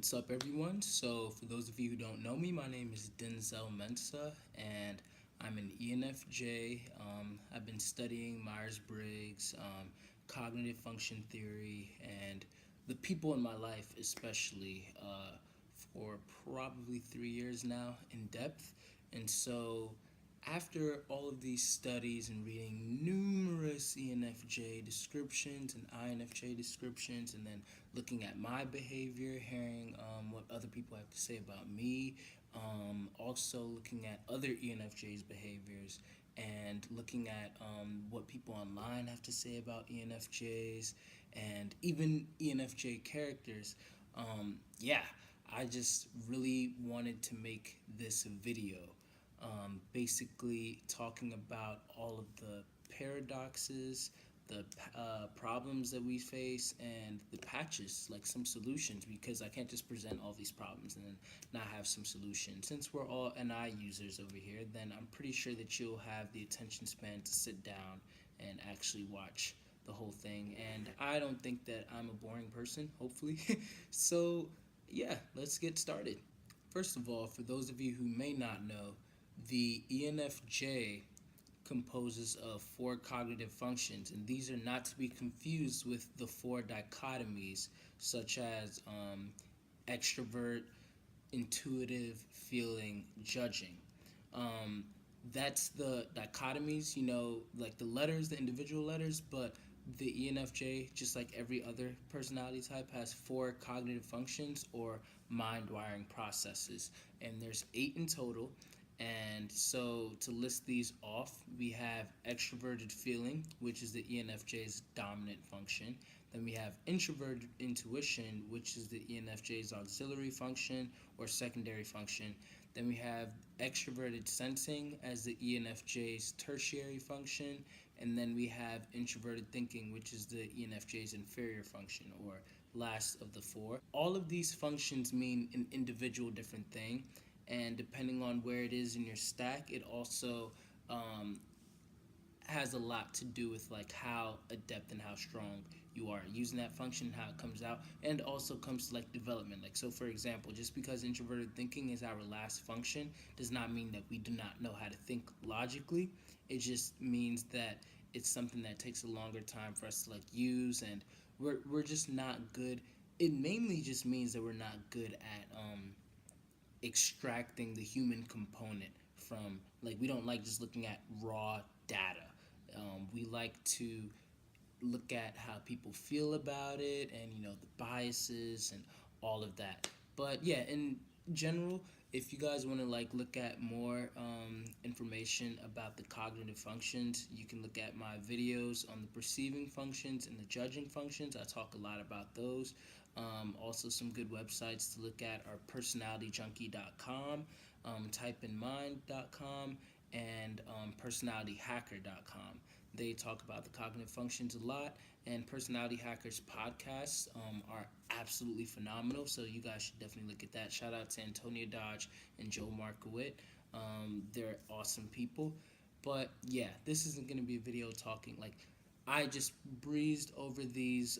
What's up, everyone? So, for those of you who don't know me, my name is Denzel Mensa, and I'm an ENFJ. I've been studying Myers Briggs, cognitive function theory, and the people in my life, especially, for probably 3 years now in depth. And so, after all of these studies and reading numerous ENFJ descriptions and INFJ descriptions, and then looking at my behavior, hearing what other people have to say about me, also looking at other ENFJs' behaviors, and looking at what people online have to say about ENFJs, and even ENFJ characters. Yeah, I just really wanted to make this video, basically talking about all of the paradoxes, the problems that we face, and the patches, like some solutions, because I can't just present all these problems and then not have some solutions. Since we're all NI users over here, then I'm pretty sure that you'll have the attention span to sit down and actually watch the whole thing. And I don't think that I'm a boring person, hopefully. So, yeah, let's get started. First of all, for those of you who may not know, the ENFJ composes of four cognitive functions, and these are not to be confused with the four dichotomies, such as extrovert, intuitive, feeling, judging. Um, that's the dichotomies, like the letters, the individual letters, but the ENFJ, just like every other personality type, has four cognitive functions or mind wiring processes, and there's eight in total. And so to list these off, we have extroverted feeling, which is the ENFJ's dominant function. Then we have introverted intuition, which is the ENFJ's auxiliary function or secondary function. Then we have extroverted sensing as the ENFJ's tertiary function. And then we have introverted thinking, which is the ENFJ's inferior function or last of the four. All of these functions mean an individual different thing, and depending on where it is in your stack, it also has a lot to do with like how adept and how strong you are using that function, how it comes out, and also comes to like development. Like, so for example, just because introverted thinking is our last function does not mean that we do not know how to think logically. It just means that it's something that takes a longer time for us to like use, and we're just not good. It mainly just means that we're not good at extracting the human component from, like, we don't like just looking at raw data. We like to look at how people feel about it, and the biases and all of that. But yeah, in general, if you guys want to like look at more information about the cognitive functions, you can look at my videos on the perceiving functions and the judging functions. I talk a lot about those. Also, some good websites to look at are personalityjunkie.com, typeinmind.com, and personalityhacker.com. They talk about the cognitive functions a lot, and Personality Hackers podcasts are absolutely phenomenal, so you guys should definitely look at that. Shout out to Antonia Dodge and Joe Markowit. They're awesome people. But yeah, this isn't going to be a video talking like, I just breezed over these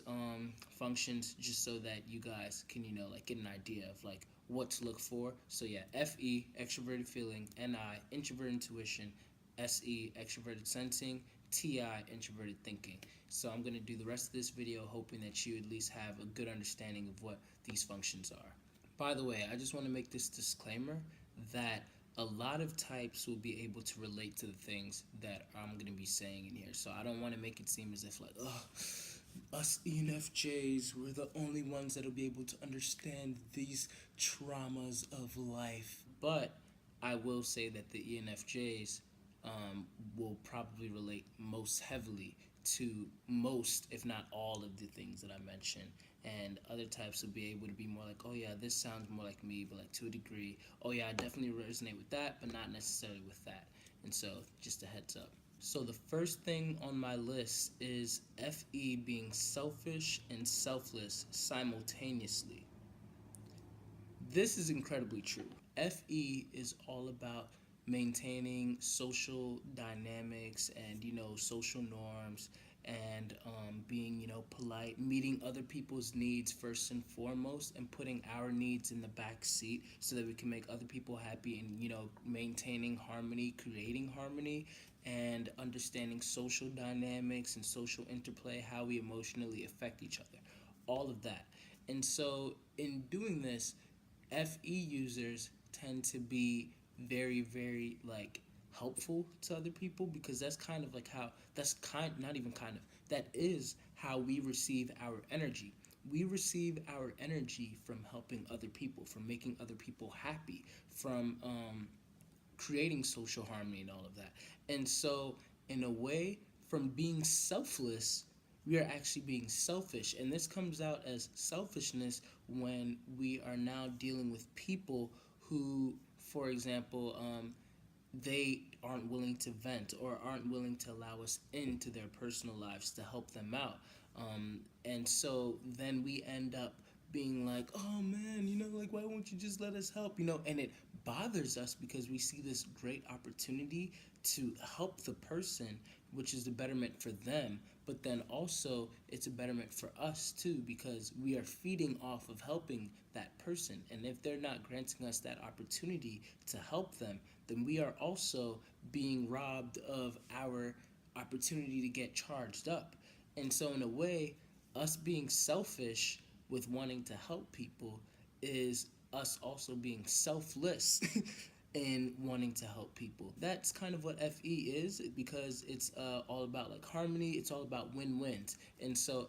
functions just so that you guys can, like get an idea of like what to look for. So yeah, FE, extroverted feeling, NI, introverted intuition, SE, extroverted sensing, TI, introverted thinking. So I'm going to do the rest of this video hoping that you at least have a good understanding of what these functions are. By the way, I just want to make this disclaimer that a lot of types will be able to relate to the things that I'm going to be saying in here. So I don't want to make it seem as if like, oh, us ENFJs, we're the only ones that'll be able to understand these traumas of life. But I will say that the ENFJs will probably relate most heavily to most, if not all, of the things that I mentioned. And other types will be able to be more like, oh yeah, this sounds more like me, but like to a degree. Oh yeah, I definitely resonate with that, but not necessarily with that. And so, just a heads up. So the first thing on my list is FE being selfish and selfless simultaneously. This is incredibly true. FE is all about maintaining social dynamics and social norms and being, polite, meeting other people's needs first and foremost, and putting our needs in the back seat so that we can make other people happy, and, maintaining harmony, creating harmony, and understanding social dynamics and social interplay, how we emotionally affect each other, all of that. And so, in doing this, FE users tend to be very, very like helpful to other people, because that's kind of like how that's kind not even kind of that is how we receive our energy. We receive our energy from helping other people, from making other people happy, from creating social harmony and all of that. And so, in a way, from being selfless, we are actually being selfish. And this comes out as selfishness when we are now dealing with people who, for example, they aren't willing to vent or aren't willing to allow us into their personal lives to help them out. And so then we end up being like, oh man, like, why won't you just let us help? And it bothers us because we see this great opportunity to help the person, which is the betterment for them. But then also, it's a betterment for us too, because we are feeding off of helping that person. And if they're not granting us that opportunity to help them, then we are also being robbed of our opportunity to get charged up. And so, in a way, us being selfish with wanting to help people is us also being selfless in wanting to help people. That's kind of what FE is, because it's all about like harmony. It's all about win-wins. And so,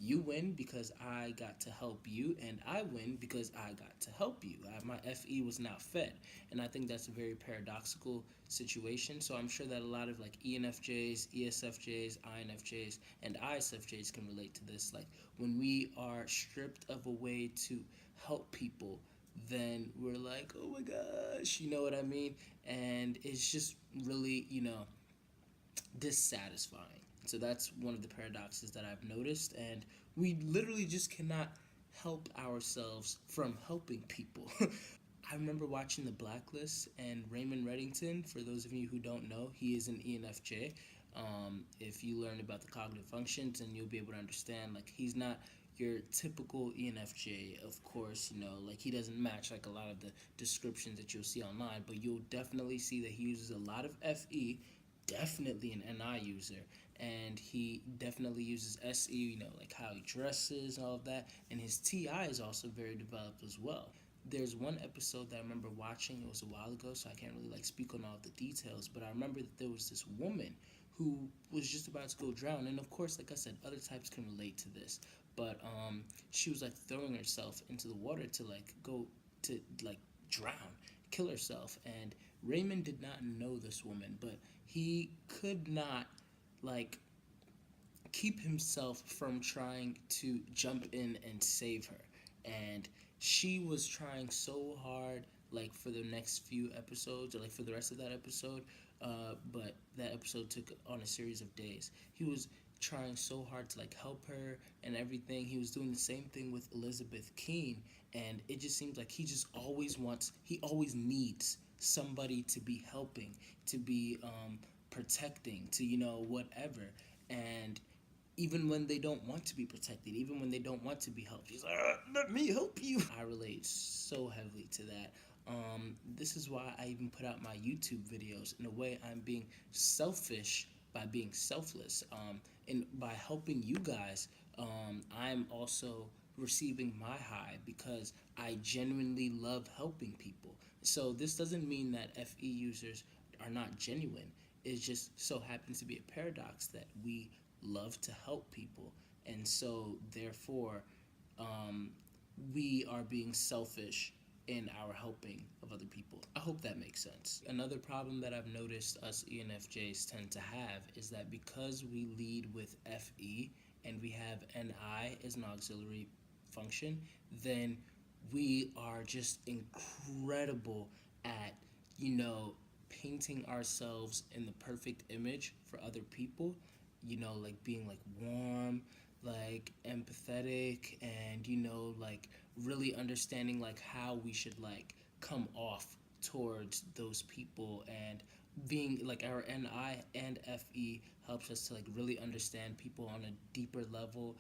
you win because I got to help you, and I win because I got to help you. My FE was now fed. And I think that's a very paradoxical situation. So I'm sure that a lot of like ENFJs, ESFJs, INFJs, and ISFJs can relate to this. Like, when we are stripped of a way to help people, then we're like, oh my gosh, you know what I mean? And it's just really, dissatisfying. So that's one of the paradoxes that I've noticed, and we literally just cannot help ourselves from helping people. I remember watching The Blacklist, and Raymond Reddington, for those of you who don't know, he is an ENFJ. If you learn about the cognitive functions, and you'll be able to understand, like, he's not your typical ENFJ, of course, like, he doesn't match like a lot of the descriptions that you'll see online, but you'll definitely see that he uses a lot of FE, definitely an NI user, and he definitely uses SE, like how he dresses and all of that, and his TI is also very developed as well. There's one episode that I remember watching. It was a while ago, so I can't really like speak on all of the details, but I remember that there was this woman who was just about to go drown, and of course, like I said, other types can relate to this, but she was like throwing herself into the water to like go to like drown, kill herself. And Raymond did not know this woman, but he could not like keep himself from trying to jump in and save her. And she was trying so hard, like, for the next few episodes, or like for the rest of that episode, but that episode took on a series of days. He was trying so hard to like help her and everything. He was doing the same thing with Elizabeth Keene, and it just seems like he always needs somebody to be helping, to be protecting, to whatever. And even when they don't want to be protected, even when they don't want to be helped, he's like, let me help you. I relate so heavily to that. This is why I even put out my YouTube videos. In a way, I'm being selfish by being selfless. And by helping you guys, I'm also receiving my high, because I genuinely love helping people. So this doesn't mean that FE users are not genuine. It just so happens to be a paradox that we love to help people, and so therefore, um, we are being selfish in our helping of other people. I hope that makes sense. Another problem that I've noticed us ENFJs tend to have is that because we lead with FE and we have NI as an auxiliary function, then we are just incredible at, painting ourselves in the perfect image for other people, like being like warm, like empathetic, and like really understanding like how we should like come off towards those people, and being like our NI and FE helps us to like really understand people on a deeper level.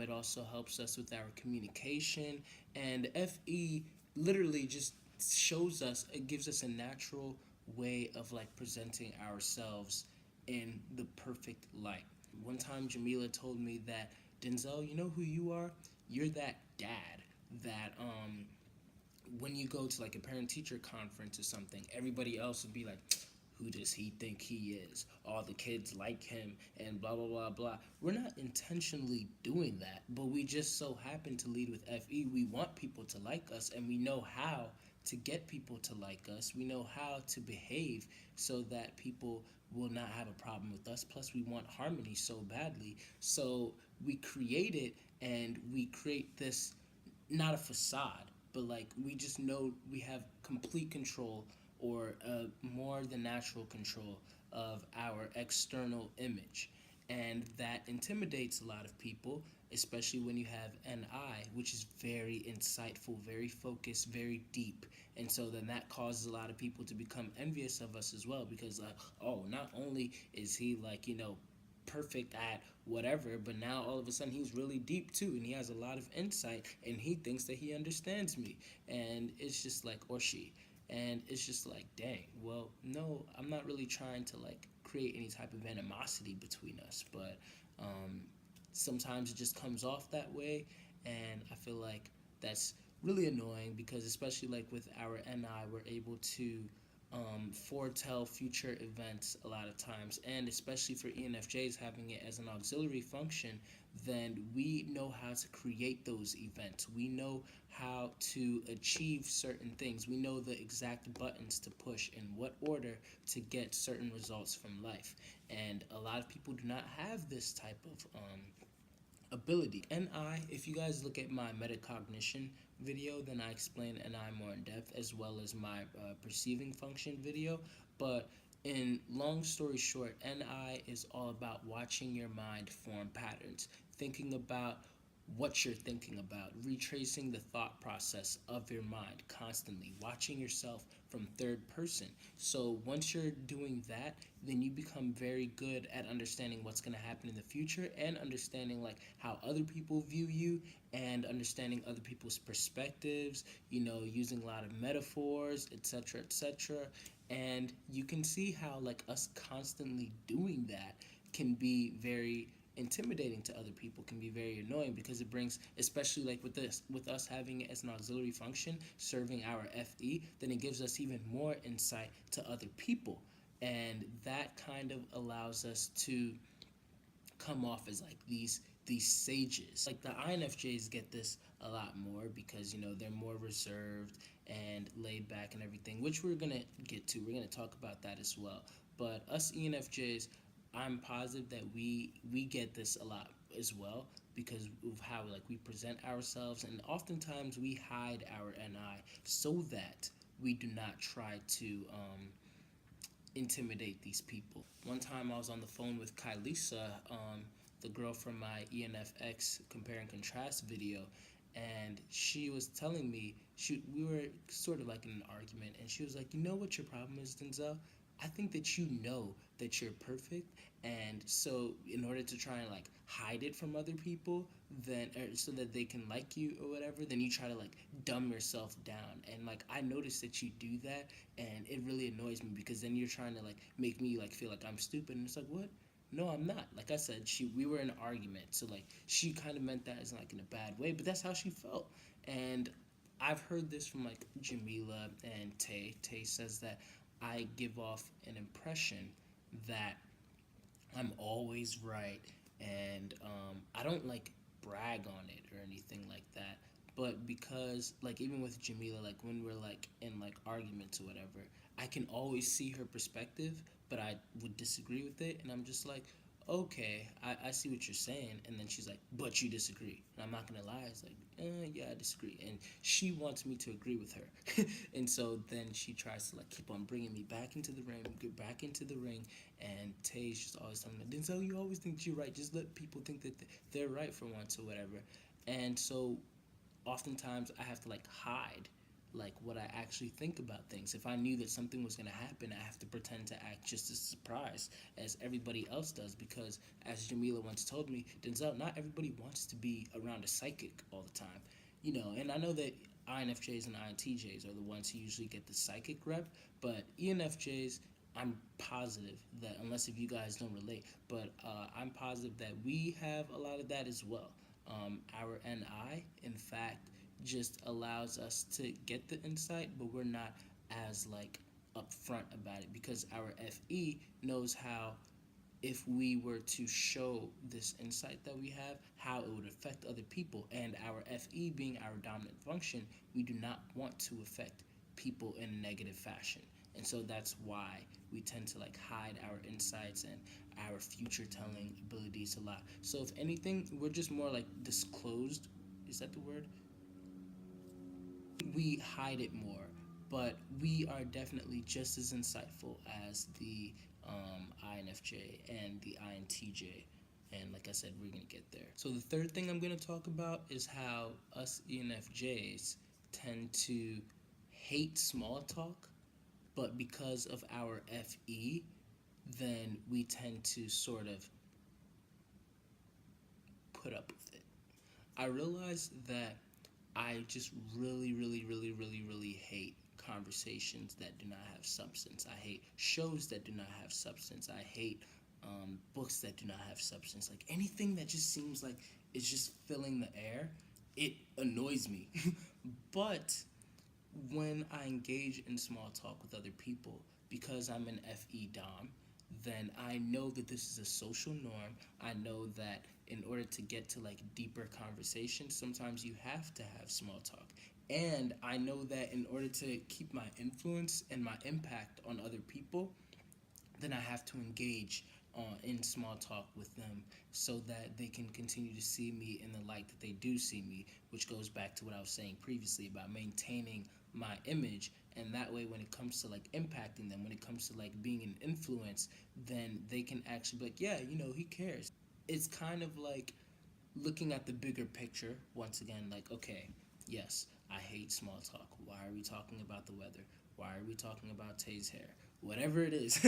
It also helps us with our communication, and FE literally just shows us, it gives us a natural way of like presenting ourselves in the perfect light. One time Jamila told me that, Denzel, you know who you are? You're that dad that when you go to like a parent teacher conference or something, everybody else would be like, who does he think he is? All the kids like him and blah blah blah blah. We're not intentionally doing that, but we just so happen to lead with FE. We want people to like us, and we know how to get people to like us. We know how to behave so that people will not have a problem with us. Plus, we want harmony so badly. So we create it, and we create this, not a facade, but like we just know we have complete control, or more than natural control of our external image. And that intimidates a lot of people, especially when you have an I, which is very insightful, very focused, very deep. And so then that causes a lot of people to become envious of us as well, because like, oh, not only is he like, perfect at whatever, but now all of a sudden he's really deep too, and he has a lot of insight, and he thinks that he understands me. And it's just like, or she, and it's just like, dang, well, no, I'm not really trying to like create any type of animosity between us, but sometimes it just comes off that way. And I feel like that's really annoying, because especially like with our NI, we're able to foretell future events a lot of times, and especially for ENFJs having it as an auxiliary function, then we know how to create those events. We know how to achieve certain things. We know the exact buttons to push in what order to get certain results from life. And a lot of people do not have this type of ability. NI, if you guys look at my metacognition video, then I explain NI more in depth, as well as my perceiving function video. But in long story short, NI is all about watching your mind form patterns, thinking about what you're thinking about, retracing the thought process of your mind constantly, watching yourself from third person. So once you're doing that, then you become very good at understanding what's going to happen in the future, and understanding like how other people view you, and understanding other people's perspectives, using a lot of metaphors, etc., etc. And you can see how like us constantly doing that can be very intimidating to other people, can be very annoying, because it brings, especially like with us having it as an auxiliary function serving our FE, then it gives us even more insight to other people. And that kind of allows us to come off as like these sages. Like the INFJs get this a lot more, because they're more reserved and laid back and everything, which we're gonna get to. We're gonna talk about that as well. But us ENFJs, I'm positive that we get this a lot as well, because of how like we present ourselves, and oftentimes we hide our NI so that we do not try to intimidate these people. One time I was on the phone with Kylisa, the girl from my ENFX compare and contrast video, and she was telling me, we were sort of like in an argument, and she was like, you know what your problem is, Denzel? I think that you know that you're perfect, and so in order to try and like hide it from other people, then so that they can like you or whatever, then you try to like dumb yourself down. And like I noticed that you do that, and it really annoys me, because then you're trying to like make me like feel like I'm stupid, and it's like, what? No, I'm not. Like I said, we were in an argument, so like she kind of meant that as like in a bad way, but that's how she felt. And I've heard this from like Jamila and Tay. Tay says that I give off an impression that I'm always right, and I don't like brag on it or anything like that. But because like even with Jamila, like when we're like in like arguments or whatever, I can always see her perspective, but I would disagree with it, and I'm just like, okay, I see what you're saying. And then she's like, but you disagree. And I'm not gonna lie, it's like, yeah, I disagree. And she wants me to agree with her. And so then she tries to like keep on bringing me back into the ring, get back into the ring. And Tay's just always telling me, Denzel, you always think you're right, just let people think that they're right for once or whatever. And so oftentimes I have to like hide like what I actually think about things. If I knew that something was going to happen, I have to pretend to act just as surprised as everybody else does, because as Jamila once told me, Denzel, not everybody wants to be around a psychic all the time. And I know that INFJs and INTJs are the ones who usually get the psychic rep, but ENFJs, I'm positive that, unless if you guys don't relate, but I'm positive that we have a lot of that as well. Our NI, in fact, just allows us to get the insight, but we're not as like upfront about it, because our FE knows how, if we were to show this insight that we have, how it would affect other people. And our FE being our dominant function, we do not want to affect people in a negative fashion. And so that's why we tend to like hide our insights and our future telling abilities a lot. So if anything, we're just more like disclosed. Is that the word? We hide it more, but we are definitely just as insightful as the INFJ and the INTJ. And like I said, we're going to get there. So the third thing I'm going to talk about is how us ENFJs tend to hate small talk, but because of our FE, then we tend to sort of put up with it. I realized that I just really, really, really, really, really hate conversations that do not have substance. I hate shows that do not have substance. I hate books that do not have substance. Like anything that just seems like it's just filling the air, it annoys me. But when I engage in small talk with other people, because I'm an FE Dom, then I know that this is a social norm. I know that in order to get to like deeper conversations, sometimes you have to have small talk. And I know that in order to keep my influence and my impact on other people, then I have to engage in small talk with them, so that they can continue to see me in the light that they do see me, which goes back to what I was saying previously about maintaining my image. And that way, when it comes to like impacting them, when it comes to like being an influence, then they can actually be like, yeah, he cares. It's kind of like looking at the bigger picture once again, like, okay, yes, I hate small talk. Why are we talking about the weather? Why are we talking about Tay's hair? Whatever it is.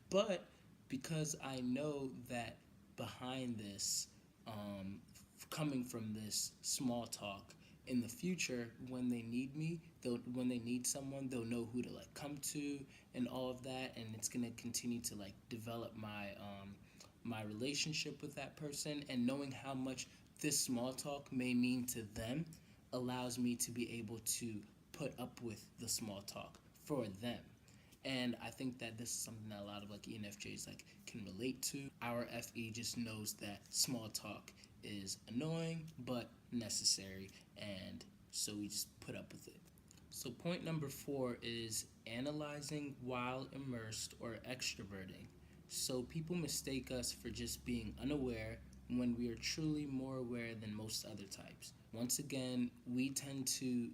But because I know that behind this, coming from this small talk, in the future, when they need me, when they need someone, they'll know who to like come to and all of that, and it's gonna continue to like develop my relationship with that person. And knowing how much this small talk may mean to them allows me to be able to put up with the small talk for them. And I think that this is something that a lot of like ENFJs like can relate to. Our FE just knows that small talk is annoying but necessary, and so we just put up with it. So point number 4 is analyzing while immersed or extroverting. So people mistake us for just being unaware when we are truly more aware than most other types. Once again, we tend to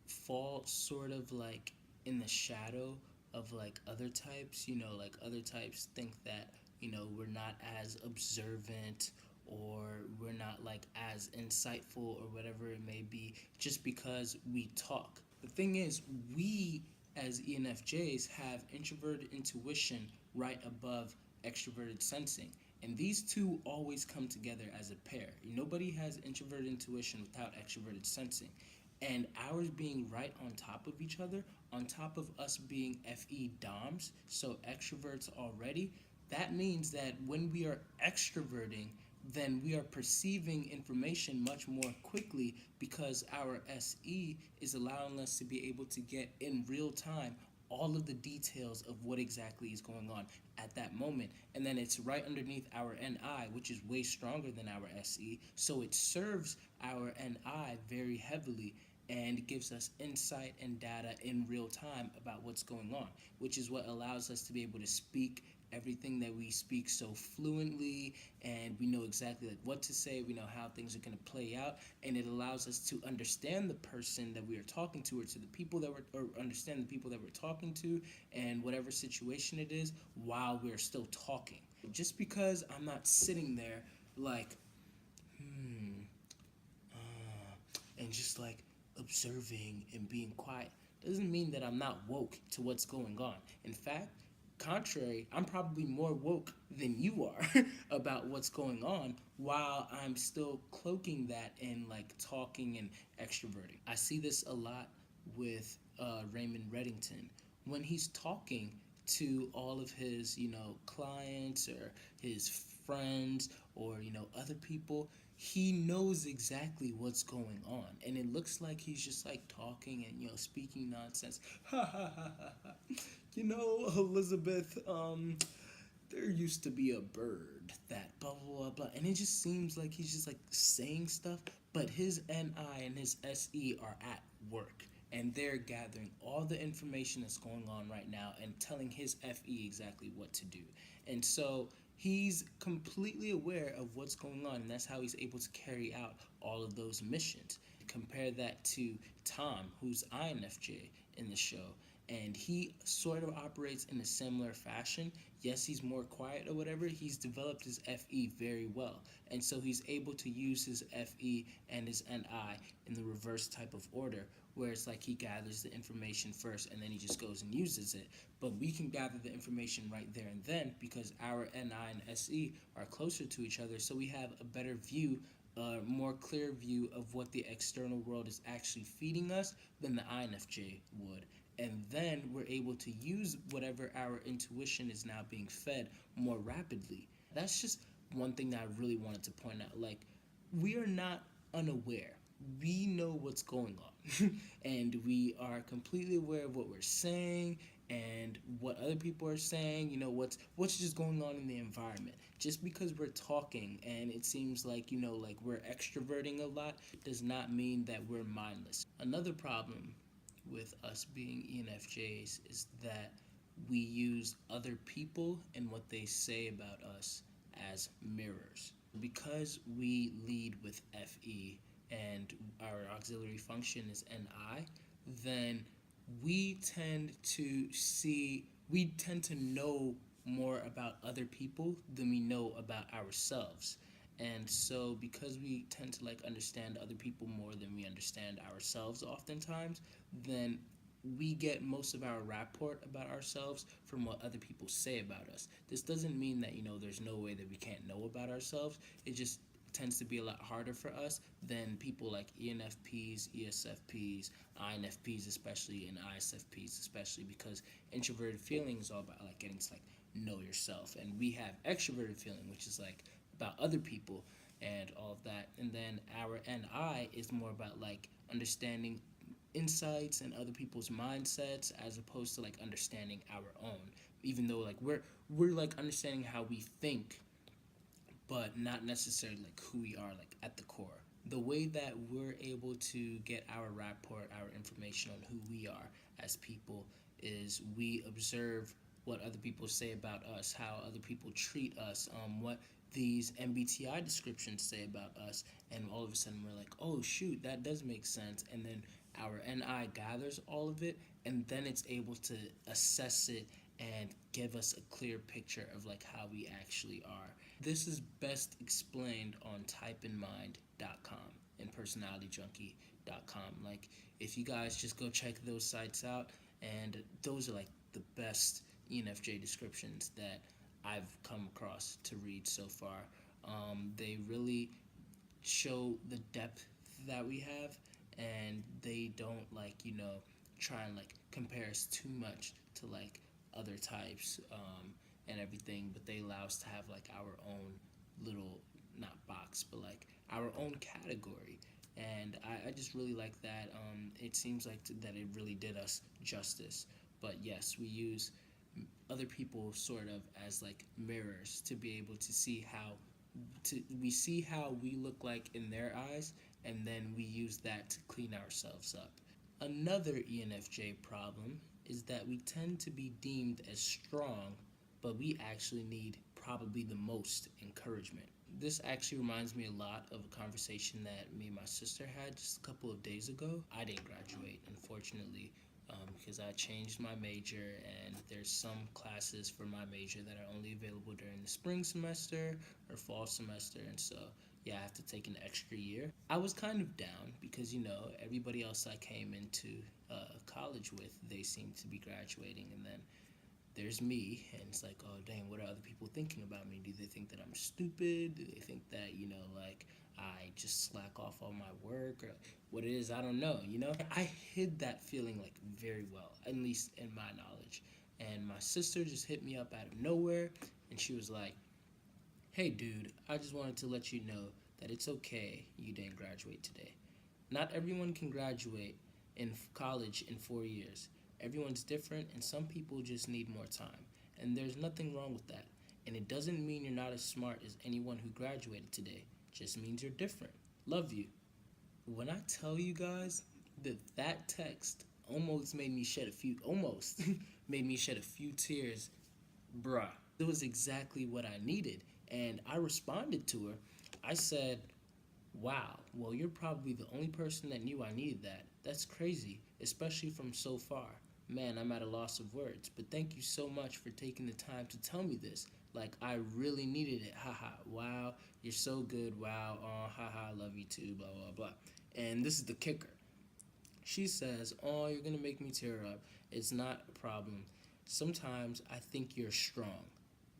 fall sort of like in the shadow of like other types. Like other types think that we're not as observant, or we're not like as insightful, or whatever it may be, just because we talk. The thing is, we as ENFJs have introverted intuition right above extroverted sensing, and these two always come together as a pair. Nobody has introverted intuition without extroverted sensing. And ours being right on top of each other, on top of us being FE DOMs, so extroverts already, that means that when we are extroverting, then we are perceiving information much more quickly, because our SE is allowing us to be able to get in real time all of the details of what exactly is going on at that moment. And then it's right underneath our NI, which is way stronger than our SE, so it serves our NI very heavily and gives us insight and data in real time about what's going on, which is what allows us to be able to speak everything that we speak so fluently, and we know exactly like what to say, we know how things are going to play out, and it allows us to understand the person that we are talking to, or to the people that we're, or understand the people that we're talking to, and whatever situation it is, while we're still talking. Just because I'm not sitting there like and just like observing and being quiet, doesn't mean that I'm not woke to what's going on. In fact, contrary, I'm probably more woke than you are about what's going on, while I'm still cloaking that in like talking and extroverting. I see this a lot with Raymond Reddington when he's talking to all of his, clients or his friends or, other people. He knows exactly what's going on, and it looks like he's just like talking and speaking nonsense. Ha ha ha ha ha. Elizabeth, there used to be a bird that blah blah blah blah, and it just seems like he's just like saying stuff, but his NI and his SE are at work, and they're gathering all the information that's going on right now and telling his FE exactly what to do. And so he's completely aware of what's going on, and that's how he's able to carry out all of those missions. Compare that to Tom, who's INFJ in the show, and he sort of operates in a similar fashion. Yes, he's more quiet or whatever. He's developed his FE very well, and so he's able to use his FE and his NI in the reverse type of order, where it's like he gathers the information first and then he just goes and uses it. But we can gather the information right there and then because our NI and SE are closer to each other, so we have a better view, a more clear view of what the external world is actually feeding us than the INFJ would. And then we're able to use whatever our intuition is now being fed more rapidly. That's just one thing that I really wanted to point out. Like, we are not unaware. We know what's going on. And we are completely aware of what we're saying and what other people are saying, what's just going on in the environment. Just because we're talking and it seems like, like we're extroverting a lot does not mean that we're mindless. Another problem with us being ENFJs is that we use other people and what they say about us as mirrors. Because we lead with FE and our auxiliary function is NI, then we tend to know more about other people than we know about ourselves. And so because we tend to like understand other people more than we understand ourselves oftentimes, then we get most of our rapport about ourselves from what other people say about us. This doesn't mean that, there's no way that we can't know about ourselves. It just tends to be a lot harder for us than people like ENFPs, ESFPs, INFPs especially, and ISFPs especially, because introverted feeling is all about like getting to like know yourself, and we have extroverted feeling, which is like about other people and all of that. And then our NI is more about like understanding insights and other people's mindsets as opposed to like understanding our own, even though like we're like understanding how we think, but not necessarily like who we are like at the core. The way that we're able to get our rapport, our information on who we are as people, is we observe what other people say about us, how other people treat us, what these MBTI descriptions say about us, and all of a sudden we're like, oh shoot, that does make sense. And then our NI gathers all of it, and then it's able to assess it and give us a clear picture of like how we actually are. This is best explained on typeinmind.com and personalityjunkie.com. Like, if you guys just go check those sites out, and those are like the best ENFJ descriptions that I've come across to read so far. They really show the depth that we have, and they don't like try and like compare us too much to like other types and everything, but they allow us to have like our own little, not box, but like our own category. And I just really like that. It seems like that it really did us justice. But yes, we use other people sort of as like mirrors to be able to see we see how we look like in their eyes, and then we use that to clean ourselves up. Another ENFJ problem is that we tend to be deemed as strong, but we actually need probably the most encouragement. This actually reminds me a lot of a conversation that me and my sister had just a couple of days ago. I didn't graduate, unfortunately, because I changed my major, and there's some classes for my major that are only available during the spring semester or fall semester, and so yeah, I have to take an extra year. I was kind of down because everybody else I came into college with, they seem to be graduating, and then there's me, and it's like, oh dang, what are other people thinking about me? Do they think that I'm stupid? Do they think that, like I just slack off on my work, or what it is? I don't know. I hid that feeling like very well, at least in my knowledge. And my sister just hit me up out of nowhere, and she was like, hey dude, I just wanted to let you know that it's okay you didn't graduate today. Not everyone can graduate in college in 4 years. Everyone's different, and some people just need more time. And there's nothing wrong with that. And it doesn't mean you're not as smart as anyone who graduated today. It just means you're different. Love you. When I tell you guys that text almost made me shed a few, almost made me shed a few tears, bruh. It was exactly what I needed. And I responded to her. I said, wow, well, you're probably the only person that knew I needed that. That's crazy, especially from so far. Man, I'm at a loss of words, but thank you so much for taking the time to tell me this. Like, I really needed it. Haha, wow, you're so good. Wow, haha, love you too, blah, blah, blah. And this is the kicker. She says, oh, you're going to make me tear up. It's not a problem. Sometimes I think you're strong.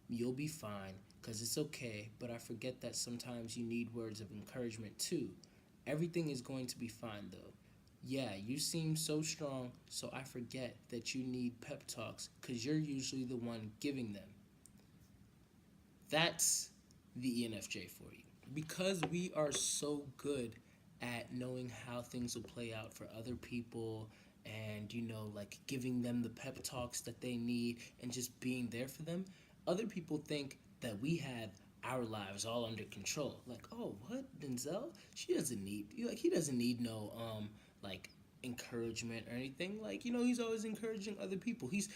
You'll be fine, because it's okay, but I forget that sometimes you need words of encouragement too. Everything is going to be fine though. Yeah, you seem so strong, so I forget that you need pep talks, because you're usually the one giving them. That's the ENFJ for you. Because we are so good at knowing how things will play out for other people, and like giving them the pep talks that they need and just being there for them, other people think that we have our lives all under control. Like, oh, what, Denzel? He doesn't need no like encouragement or anything. Like, he's always encouraging other people. He's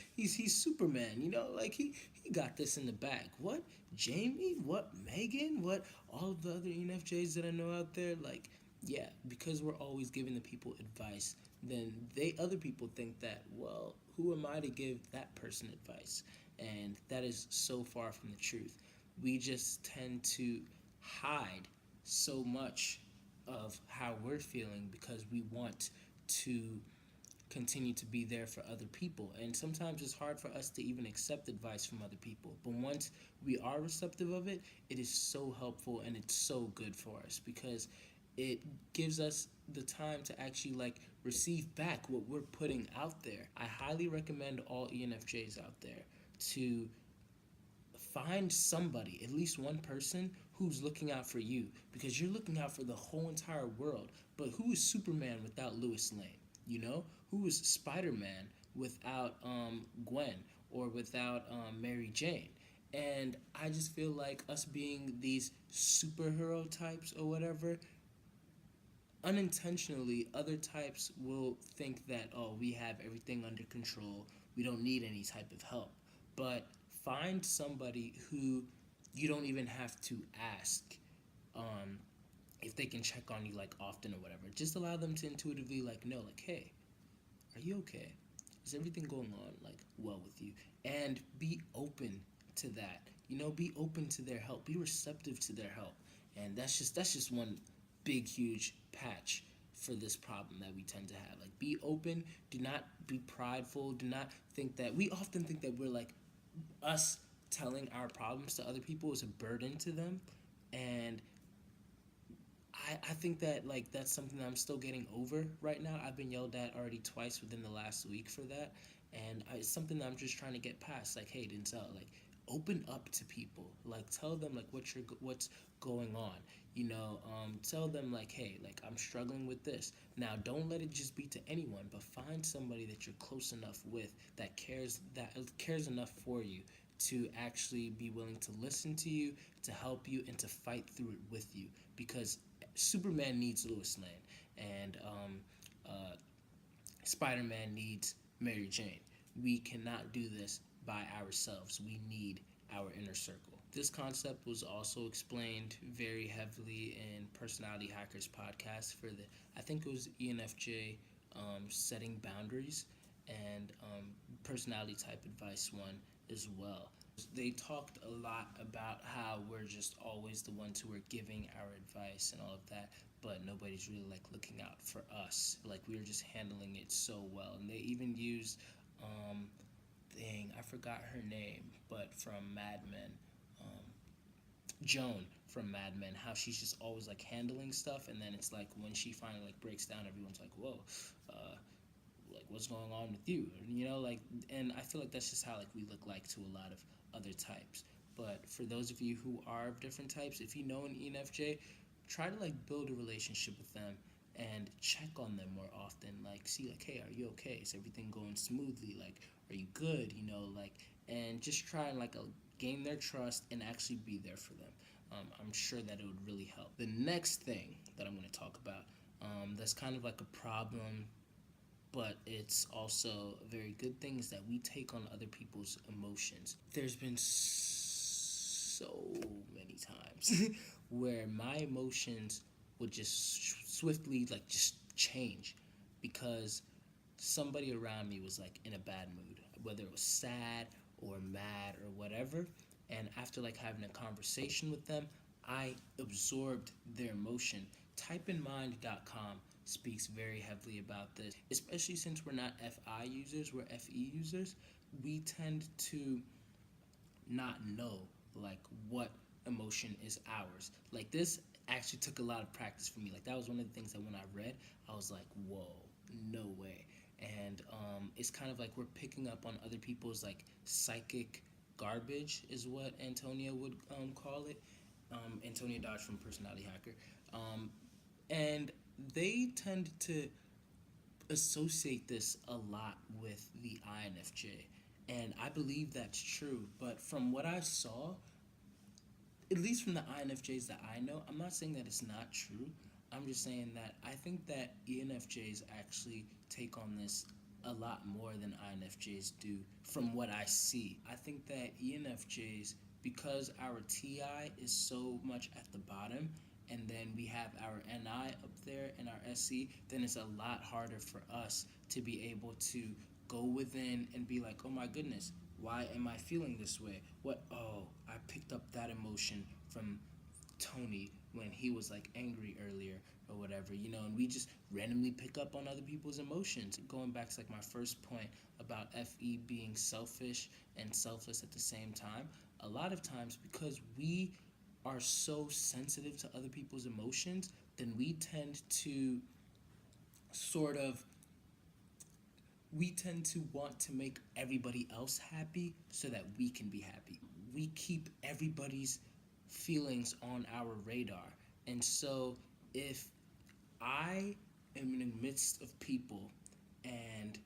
Superman. Like he got this in the bag. What, Jamie? What, Megan? What, all of the other ENFJs that I know out there? Like, yeah, because we're always giving the people advice, then other people think that, well, who am I to give that person advice? And that is so far from the truth. We just tend to hide so much of how we're feeling because we want to continue to be there for other people. And sometimes it's hard for us to even accept advice from other people. But once we are receptive of it, it is so helpful and it's so good for us because it gives us the time to actually receive back what we're putting out there. I highly recommend all ENFJs out there to find somebody, at least one person, who's looking out for you, because you're looking out for the whole entire world. But who is Superman without Lois Lane? Who is Spider-Man without Gwen or without Mary Jane? And I just feel like us being these superhero types or whatever, unintentionally, other types will think that, oh, we have everything under control, we don't need any type of help. But find somebody who you don't even have to ask if they can check on you often or whatever. Just allow them to intuitively know, hey, are you okay? Is everything going on well with you? And be open to that. Be open to their help. Be receptive to their help. And that's just one big huge patch for this problem that we tend to have. Be open. Do not be prideful. Do not think that we often think that we're us telling our problems to other people is a burden to them, and I think that that's something that I'm still getting over right now. I've been yelled at already twice within the last week for that, and it's something that I'm just trying to get past. Hey, Denzel, open up to people. Tell them what's going on. Tell them hey, I'm struggling with this. Now, don't let it just be to anyone, but find somebody that you're close enough with that cares enough for you to actually be willing to listen to you, to help you, and to fight through it with you. Because Superman needs Lois Lane, and Spider-Man needs Mary Jane. We cannot do this by ourselves. We need our inner circle. This concept was also explained very heavily in Personality Hackers podcast for I think it was ENFJ setting boundaries, and personality type advice one as well. They talked a lot about how we're just always the ones who are giving our advice and all of that, but nobody's really like looking out for us. Like we were just handling it so well, and they even used I forgot her name, but from Mad Men, um, Joan from Mad Men, how she's just always like handling stuff, and then it's like when she finally like breaks down, everyone's like, whoa, like what's going on with you, like, and I feel like that's just how like we look like to a lot of other types. But for those of you who are of different types, if you know an ENFJ, try to like build a relationship with them and check on them more often, like see like, hey, are you okay, is everything going smoothly, like are you good, like, and just try and like gain their trust and actually be there for them. I'm sure that it would really help. The next thing that I'm going to talk about, that's kind of like a problem, but it's also a very good thing, is that we take on other people's emotions. There's been so many times where my emotions would just swiftly like just change because somebody around me was like in a bad mood, whether it was sad or mad or whatever. And after like having a conversation with them, I absorbed their emotion. Typeinmind.com speaks very heavily about this, especially since we're not FI users, we're FE users. We tend to not know like what emotion is ours. Like this actually took a lot of practice for me. Like that was one of the things that when I read, I was like, whoa, no way. And it's kind of like we're picking up on other people's like psychic garbage is what Antonia would call it. Antonia Dodge from Personality Hacker. And they tend to associate this a lot with the INFJ. And I believe that's true. But from what I saw, at least from the INFJs that I know, I'm not saying that it's not true. I'm just saying that I think that ENFJs actually take on this a lot more than INFJs do from what I see. I think that ENFJs, because our TI is so much at the bottom, and then we have our NI up there and our SC, then it's a lot harder for us to be able to go within and be like, oh my goodness, why am I feeling this way? I picked up that emotion from Tony when he was like angry earlier or whatever, and we just randomly pick up on other people's emotions. Going back to like my first point about FE being selfish and selfless at the same time, a lot of times because we are so sensitive to other people's emotions, then we tend to sort of want to make everybody else happy so that we can be happy. We keep everybody's feelings on our radar. And so if I am in the midst of people and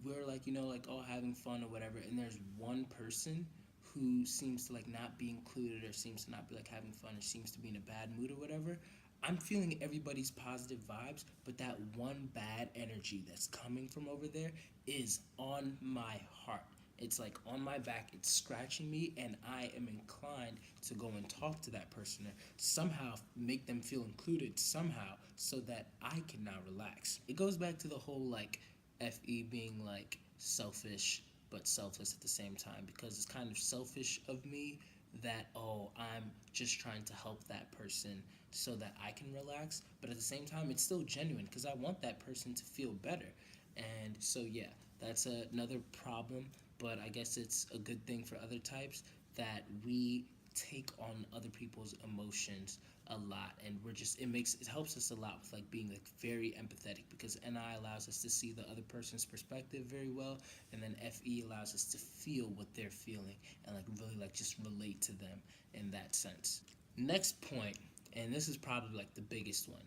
we're like, like all having fun or whatever, and there's one person who seems to like not be included or seems to not be like having fun or seems to be in a bad mood or whatever, I'm feeling everybody's positive vibes, but that one bad energy that's coming from over there is on my heart. It's like on my back, it's scratching me, and I am inclined to go and talk to that person or somehow make them feel included somehow so that I can now relax. It goes back to the whole like FE being like selfish but selfless at the same time, because it's kind of selfish of me that, I'm just trying to help that person so that I can relax, but at the same time it's still genuine because I want that person to feel better. And so yeah, that's another problem, but I guess it's a good thing for other types that we take on other people's emotions a lot, and it helps us a lot with like being like very empathetic, because NI allows us to see the other person's perspective very well, and then FE allows us to feel what they're feeling and like really like just relate to them in that sense. Next point, and this is probably like the biggest one,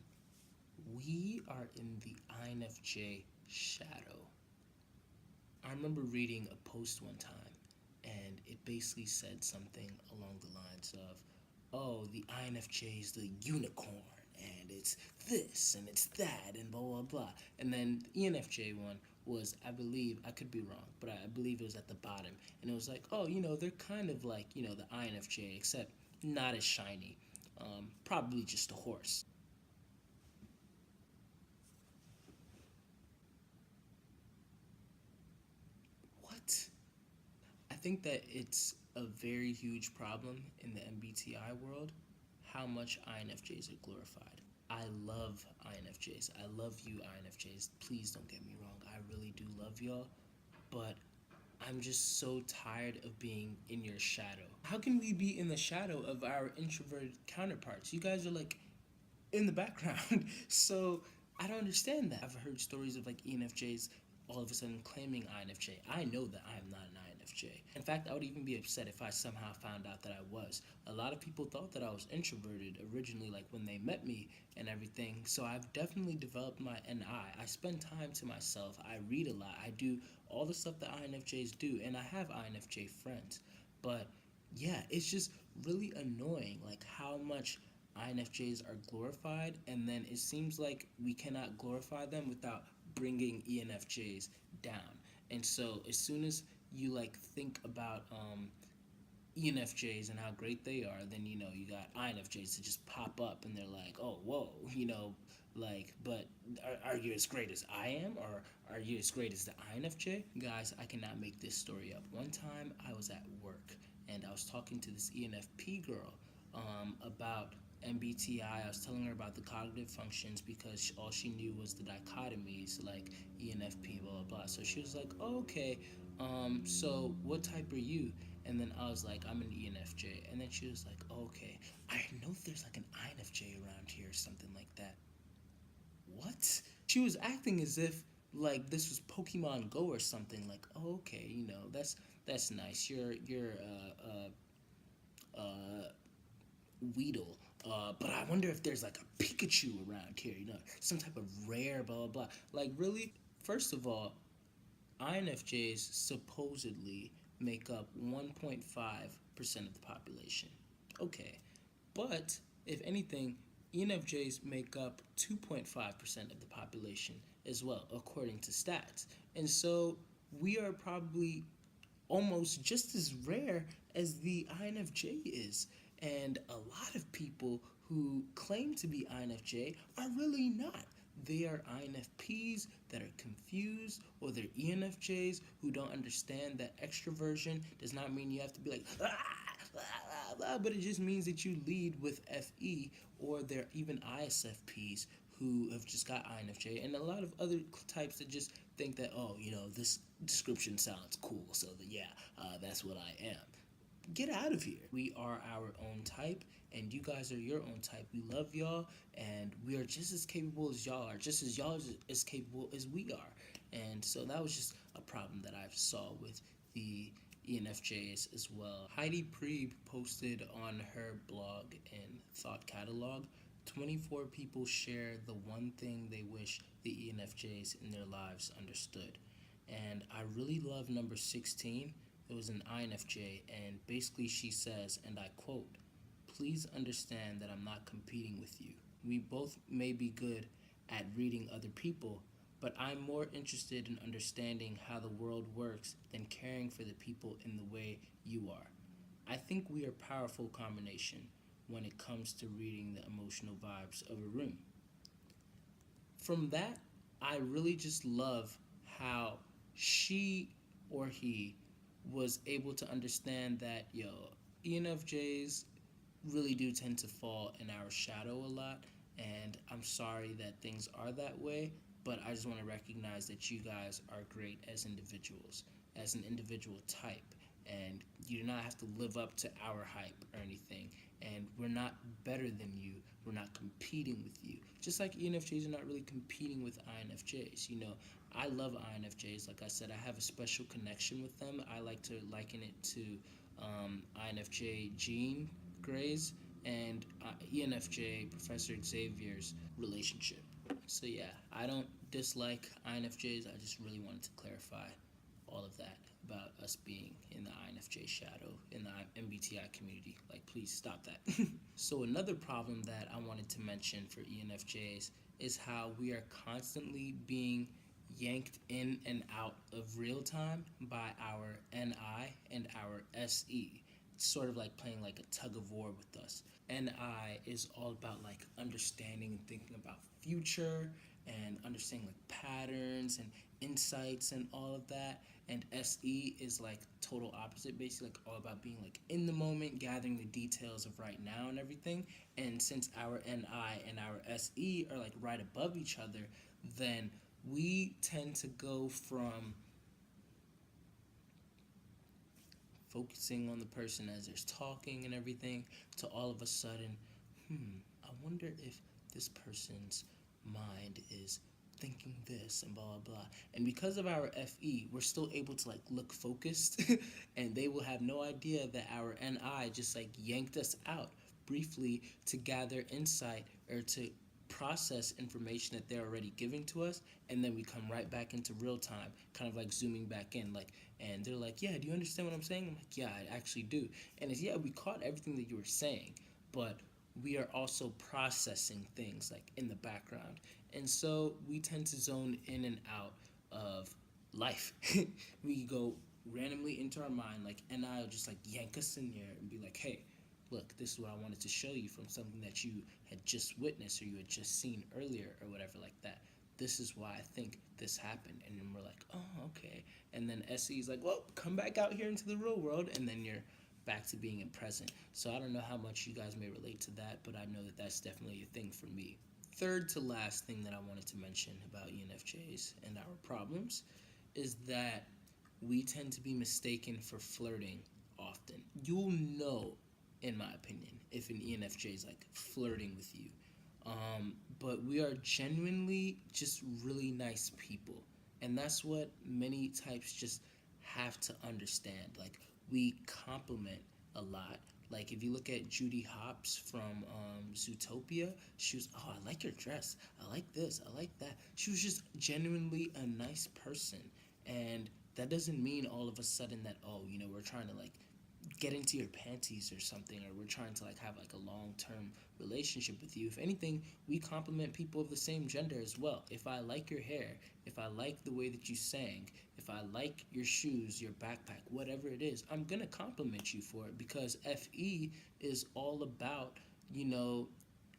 we are in the INFJ shadow. I remember reading a post one time, and it basically said something along the lines of, oh, the INFJ is the unicorn, and it's this, and it's that, and blah, blah, blah. And then the ENFJ one was, I believe, I could be wrong, but I believe it was at the bottom. And it was like, oh, they're kind of like, the INFJ, except not as shiny. Probably just a horse. What? I think that it's a very huge problem in the MBTI world how much INFJs are glorified. I love INFJs. I love you, INFJs. Please don't get me wrong. I really do love y'all. But I'm just so tired of being in your shadow. How can we be in the shadow of our introverted counterparts? You guys are like in the background. So I don't understand that. I've heard stories of like ENFJs all of a sudden claiming INFJ. I know that I am not an INFJ. In fact, I would even be upset if I somehow found out that I was. A lot of people thought that I was introverted originally, like when they met me and everything. So I've definitely developed my NI. I spend time to myself. I read a lot. I do all the stuff that INFJs do, and I have INFJ friends. But yeah, it's just really annoying, like how much INFJs are glorified, and then it seems like we cannot glorify them without bringing ENFJs down. And so as soon as you like think about ENFJs and how great they are, then you know you got INFJs to just pop up and they're like, oh whoa, like, but are you as great as I am, or are you as great as the INFJ? Guys, I cannot make this story up. One time I was at work and I was talking to this ENFP girl about MBTI. I was telling her about the cognitive functions because all she knew was the dichotomies, like ENFP, blah, blah, blah. So she was like, oh, okay, so what type are you? And then I was like, I'm an ENFJ. And then she was like, oh, okay, I know there's like an INFJ around here or something like that. What? She was acting as if like this was Pokemon Go or something. Like, oh, okay, that's nice. You're Weedle. But I wonder if there's like a Pikachu around here, some type of rare, blah, blah, blah. Like, really? First of all, INFJs supposedly make up 1.5% of the population. Okay. But, if anything, ENFJs make up 2.5% of the population as well, according to stats. And so, we are probably almost just as rare as the INFJ is. And a lot of people who claim to be INFJ are really not. They are INFPs that are confused, or they're ENFJs who don't understand that extroversion does not mean you have to be like, but it just means that you lead with FE, or they're even ISFPs who have just got INFJ, and a lot of other types that just think that, oh, this description sounds cool, so that's what I am. Get out of here. We are our own type, and you guys are your own type. We love y'all, and we are just as capable as y'all are, just as y'all as capable as we are. And so that was just a problem that I saw with the ENFJs as well. Heidi Priebe posted on her blog and Thought Catalog, 24 people share the one thing they wish the ENFJs in their lives understood. And I really love number 16. It was an INFJ, and basically she says, and I quote, please understand that I'm not competing with you. We both may be good at reading other people, but I'm more interested in understanding how the world works than caring for the people in the way you are. I think we are a powerful combination when it comes to reading the emotional vibes of a room. From that, I really just love how she or he was able to understand that, ENFJs really do tend to fall in our shadow a lot, and I'm sorry that things are that way, but I just want to recognize that you guys are great as individuals, as an individual type, and you do not have to live up to our hype or anything, and we're not better than you, we're not competing with you. Just like ENFJs are not really competing with INFJs, I love INFJs. Like I said, I have a special connection with them. I like to liken it to INFJ Jean Grey's and ENFJ Professor Xavier's relationship. So yeah, I don't dislike INFJs. I just really wanted to clarify all of that about us being in the INFJ shadow, in the MBTI community. Like, please stop that. So another problem that I wanted to mention for ENFJs is how we are constantly being yanked in and out of real time by our NI and our SE. It's sort of like playing like a tug of war with us. NI is all about like understanding and thinking about future and understanding like patterns and insights and all of that. And SE is like total opposite, basically like all about being like in the moment, gathering the details of right now and everything. And since our NI and our SE are like right above each other, then we tend to go from focusing on the person as they're talking and everything to all of a sudden, I wonder if this person's mind is thinking this and blah blah blah. And because of our FE, we're still able to like look focused and they will have no idea that our NI just like yanked us out briefly to gather insight or to process information that they're already giving to us, and then we come right back into real time, kind of like zooming back in, like, and they're like, yeah, do you understand what I'm saying? I'm like, yeah, I actually do. And it's, yeah, we caught everything that you were saying, but we are also processing things like in the background. And so we tend to zone in and out of life. We go randomly into our mind, like, and I'll just like yank us in there and be like, hey, look, this is what I wanted to show you from something that you had just witnessed or you had just seen earlier or whatever like that. This is why I think this happened. And then we're like, oh, okay. And then SE is like, well, come back out here into the real world. And then you're back to being in present. So I don't know how much you guys may relate to that, but I know that that's definitely a thing for me. Third to last thing that I wanted to mention about ENFJs and our problems is that we tend to be mistaken for flirting often. You'll know, in my opinion, if an ENFJ is like flirting with you. But we are genuinely just really nice people. And that's what many types just have to understand. Like, we compliment a lot. Like, if you look at Judy Hopps from Zootopia, she was, oh, I like your dress. I like this. I like that. She was just genuinely a nice person. And that doesn't mean all of a sudden that, oh, you know, we're trying to like get into your panties or something, or we're trying to like have like a long-term relationship with you. If anything, we compliment people of the same gender as well. If I like your hair, if I like the way that you sang, if I like your shoes, your backpack, whatever it is, I'm gonna compliment you for it, because FE is all about, you know,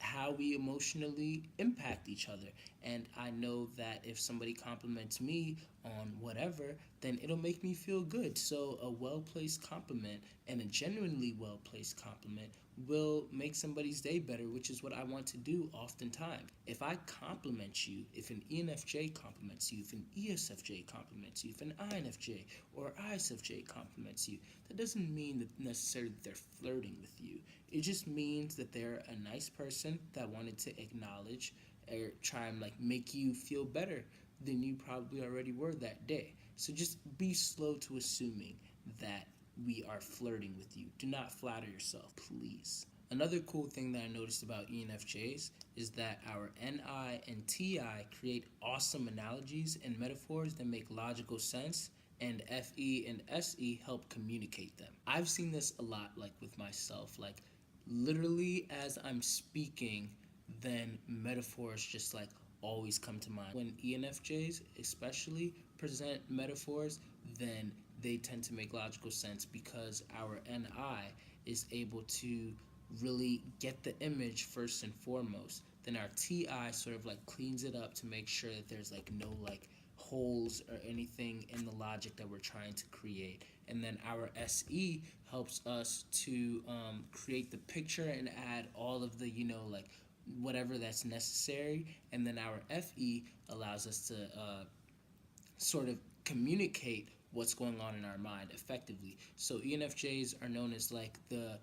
how we emotionally impact each other. And I know that if somebody compliments me on whatever, then it'll make me feel good. So a well-placed compliment and a genuinely well-placed compliment will make somebody's day better, which is what I want to do oftentimes. If I compliment you, if an ENFJ compliments you, if an ESFJ compliments you, if an INFJ or ISFJ compliments you, that doesn't mean that necessarily they're flirting with you. It just means that they're a nice person that wanted to acknowledge or try and like make you feel better than you probably already were that day. So just be slow to assuming that we are flirting with you. Do not flatter yourself, please. Another cool thing that I noticed about ENFJs is that our NI and TI create awesome analogies and metaphors that make logical sense, and FE and SE help communicate them. I've seen this a lot, like with myself, like literally as I'm speaking, then metaphors just like always come to mind. When ENFJs especially present metaphors, then they tend to make logical sense because our NI is able to really get the image first and foremost. Then our TI sort of like cleans it up to make sure that there's like no like holes or anything in the logic that we're trying to create. And then our SE helps us to create the picture and add all of the, you know, like whatever that's necessary. And then our FE allows us to sort of communicate what's going on in our mind effectively. So ENFJs are known as like the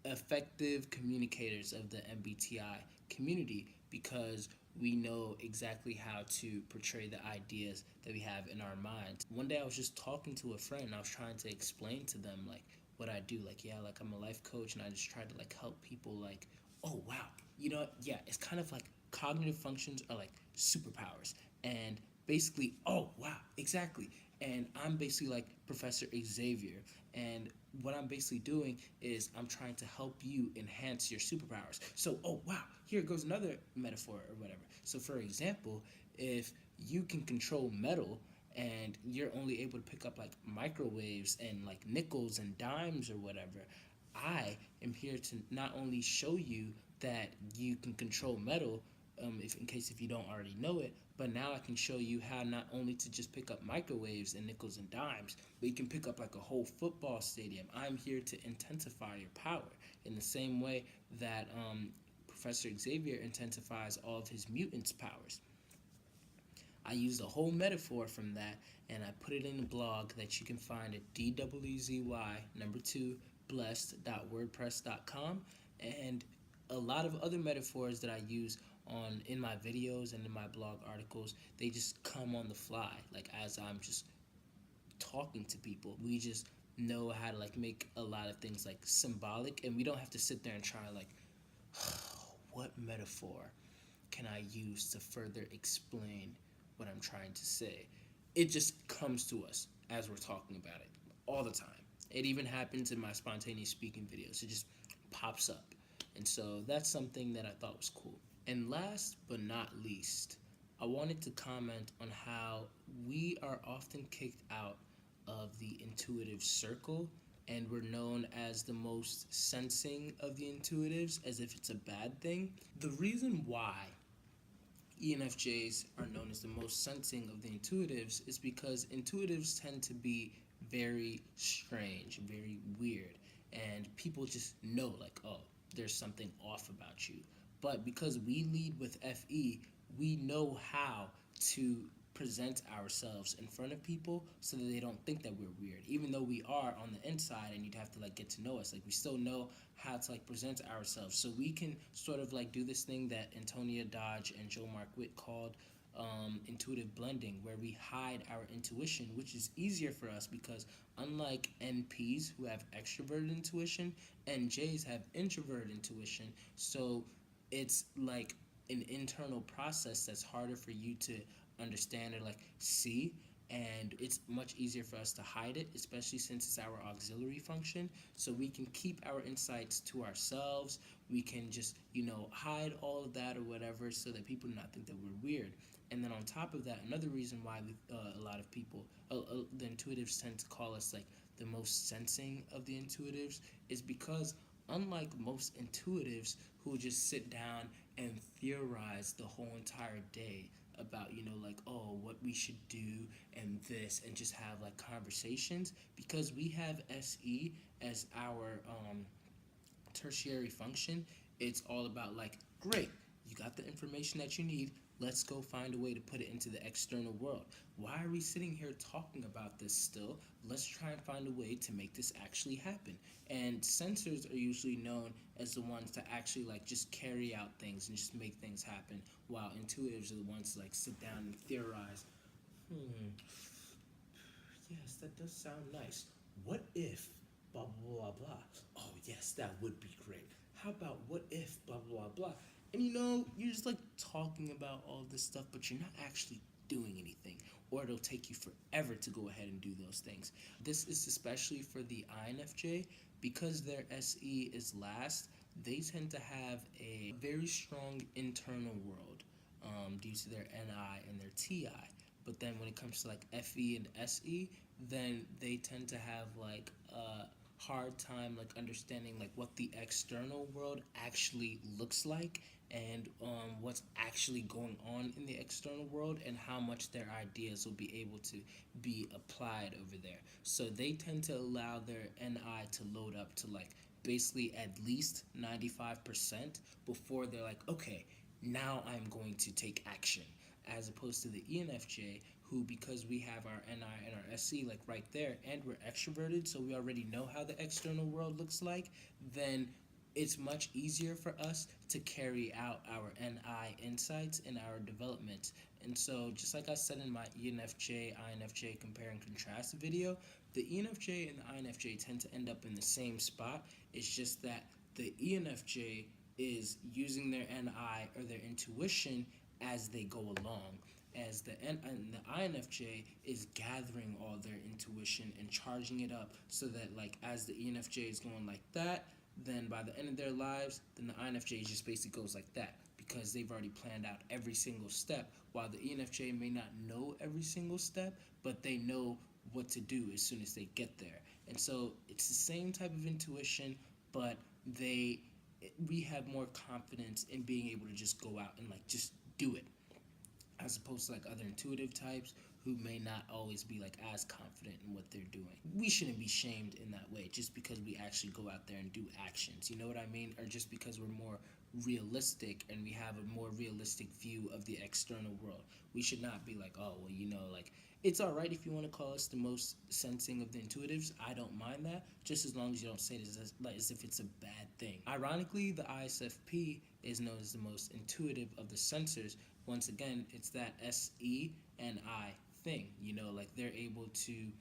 effective communicators of the MBTI community because we know exactly how to portray the ideas that we have in our minds. One day I was just talking to a friend and I was trying to explain to them like what I do. Like, yeah, like I'm a life coach and I just try to like help people like, oh wow, you know, yeah, it's kind of like cognitive functions are like superpowers. And basically, oh wow, exactly. And I'm basically like Professor Xavier. And what I'm basically doing is I'm trying to help you enhance your superpowers. So, oh wow, here goes another metaphor or whatever. So, for example, if you can control metal and you're only able to pick up like microwaves and like nickels and dimes or whatever, I am here to not only show you that you can control metal, if in case if you don't already know it. But now I can show you how not only to just pick up microwaves and nickels and dimes, but you can pick up like a whole football stadium. I'm here to intensify your power in the same way that Professor Xavier intensifies all of his mutants' powers. I used a whole metaphor from that, and I put it in a blog that you can find at dwzy blessed.wordpress.com, and a lot of other metaphors that I use in my videos and in my blog articles. They just come on the fly, like as I'm just talking to people. We just know how to like make a lot of things like symbolic, and we don't have to sit there and try like, what metaphor can I use to further explain what I'm trying to say? It just comes to us as we're talking about it all the time. It even happens in my spontaneous speaking videos. It just pops up. And so that's something that I thought was cool. And last but not least, I wanted to comment on how we are often kicked out of the intuitive circle, and we're known as the most sensing of the intuitives, as if it's a bad thing. The reason why ENFJs are known as the most sensing of the intuitives is because intuitives tend to be very strange, very weird, and people just know, like, oh, there's something off about you. But because we lead with FE, we know how to present ourselves in front of people so that they don't think that we're weird, even though we are on the inside, and you'd have to like get to know us. Like, we still know how to like present ourselves, so we can sort of like do this thing that Antonia Dodge and Joe Mark Witt called intuitive blending, where we hide our intuition, which is easier for us because unlike NPs who have extroverted intuition, NJs have introverted intuition. So it's like an internal process that's harder for you to understand or like see, and it's much easier for us to hide it, especially since it's our auxiliary function. So we can keep our insights to ourselves. We can just hide all of that or whatever, so that people do not think that we're weird. And then on top of that, another reason why a lot of people, the intuitives, tend to call us like the most sensing of the intuitives is because unlike most intuitives who just sit down and theorize the whole entire day about like, oh, what we should do and this, and just have like conversations, because we have SE as our tertiary function. It's all about like, great, you got the information that you need, let's go find a way to put it into the external world. Why are we sitting here talking about this still? Let's try and find a way to make this actually happen. And sensors are usually known as the ones to actually like just carry out things and just make things happen, while intuitives are the ones to like sit down and theorize. Yes, that does sound nice. What if blah blah blah blah? Oh yes, that would be great. How about what if blah blah blah? And you're just like talking about all this stuff, but you're not actually doing anything, or it'll take you forever to go ahead and do those things. This is especially for the INFJ, because their SE is last. They tend to have a very strong internal world due to their NI and their TI. But then when it comes to like FE and SE, then they tend to have like a hard time like understanding like what the external world actually looks like, and what's actually going on in the external world, and how much their ideas will be able to be applied over there. So they tend to allow their NI to load up to like basically at least 95% before they're like, okay, now I'm going to take action. As opposed to the ENFJ, who, because we have our NI and our SC like right there, and we're extroverted, so we already know how the external world looks like, then it's much easier for us to carry out our NI insights in our development. And so, just like I said in my ENFJ, INFJ compare and contrast video, the ENFJ and the INFJ tend to end up in the same spot. It's just that the ENFJ is using their NI or their intuition as they go along, as the INFJ is gathering all their intuition and charging it up, so that like as the ENFJ is going like that, then by the end of their lives, then the INFJ just basically goes like that, because they've already planned out every single step, while the ENFJ may not know every single step, but they know what to do as soon as they get there. And so it's the same type of intuition, but they we have more confidence in being able to just go out and like just do it, as opposed to like other intuitive types who may not always be like as confident in what they're doing. We shouldn't be shamed in that way just because we actually go out there and do actions. You know what I mean? Or just because we're more realistic and we have a more realistic view of the external world. We should not be like, oh, well, like it's all right if you want to call us the most sensing of the intuitives. I don't mind that, just as long as you don't say it as if it's a bad thing. Ironically, the ISFP is known as the most intuitive of the sensors. Once again, it's that SE and I thing. Like they're able to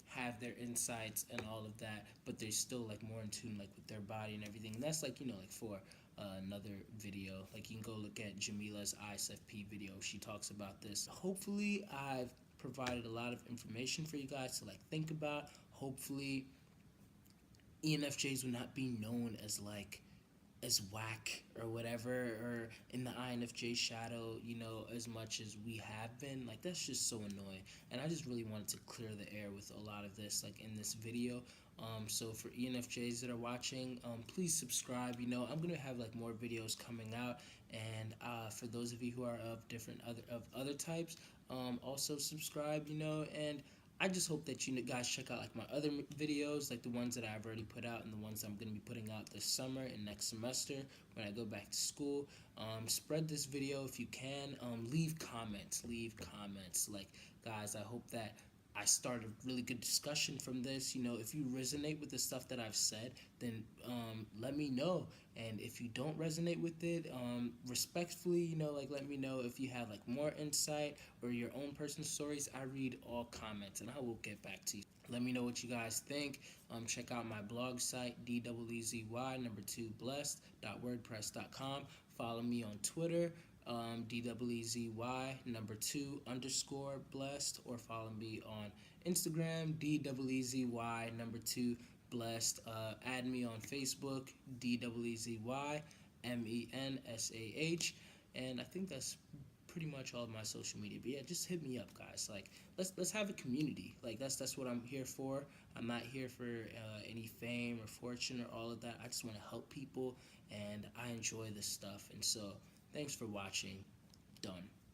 have their insights and all of that, but they're still like more in tune like with their body and everything. And that's like like for another video, like you can go look at Jamila's ISFP video. She talks about this. Hopefully, I've provided a lot of information for you guys to like think about. Hopefully, ENFJs will not be known as like as whack or whatever, or in the INFJ shadow, as much as we have been. Like, that's just so annoying. And I just really wanted to clear the air with a lot of this, like, in this video. So for ENFJs that are watching, please subscribe. I'm going to have, like, more videos coming out. And for those of you who are of other types, also subscribe, and I just hope that you guys check out like my other videos, like the ones that I've already put out and the ones I'm going to be putting out this summer and next semester when I go back to school. Spread this video if you can. Leave comments. Like, guys, I hope that I start a really good discussion from this. If you resonate with the stuff that I've said, then let me know. And if you don't resonate with it, respectfully, like let me know if you have like more insight or your own personal stories. I read all comments and I will get back to you. Let me know what you guys think. Check out my blog site, dweezy2blessed.wordpress.com. Follow me on Twitter, DWEEZY2_blessed, or follow me on Instagram, DWEEZY2blessed. Add me on Facebook, DWEEZYMENSAH, and I think that's pretty much all of my social media. But yeah, just hit me up, guys. Like, let's have a community. Like, that's what I'm here for. I'm not here for any fame or fortune or all of that. I just want to help people, and I enjoy this stuff. And so, thanks for watching. Done.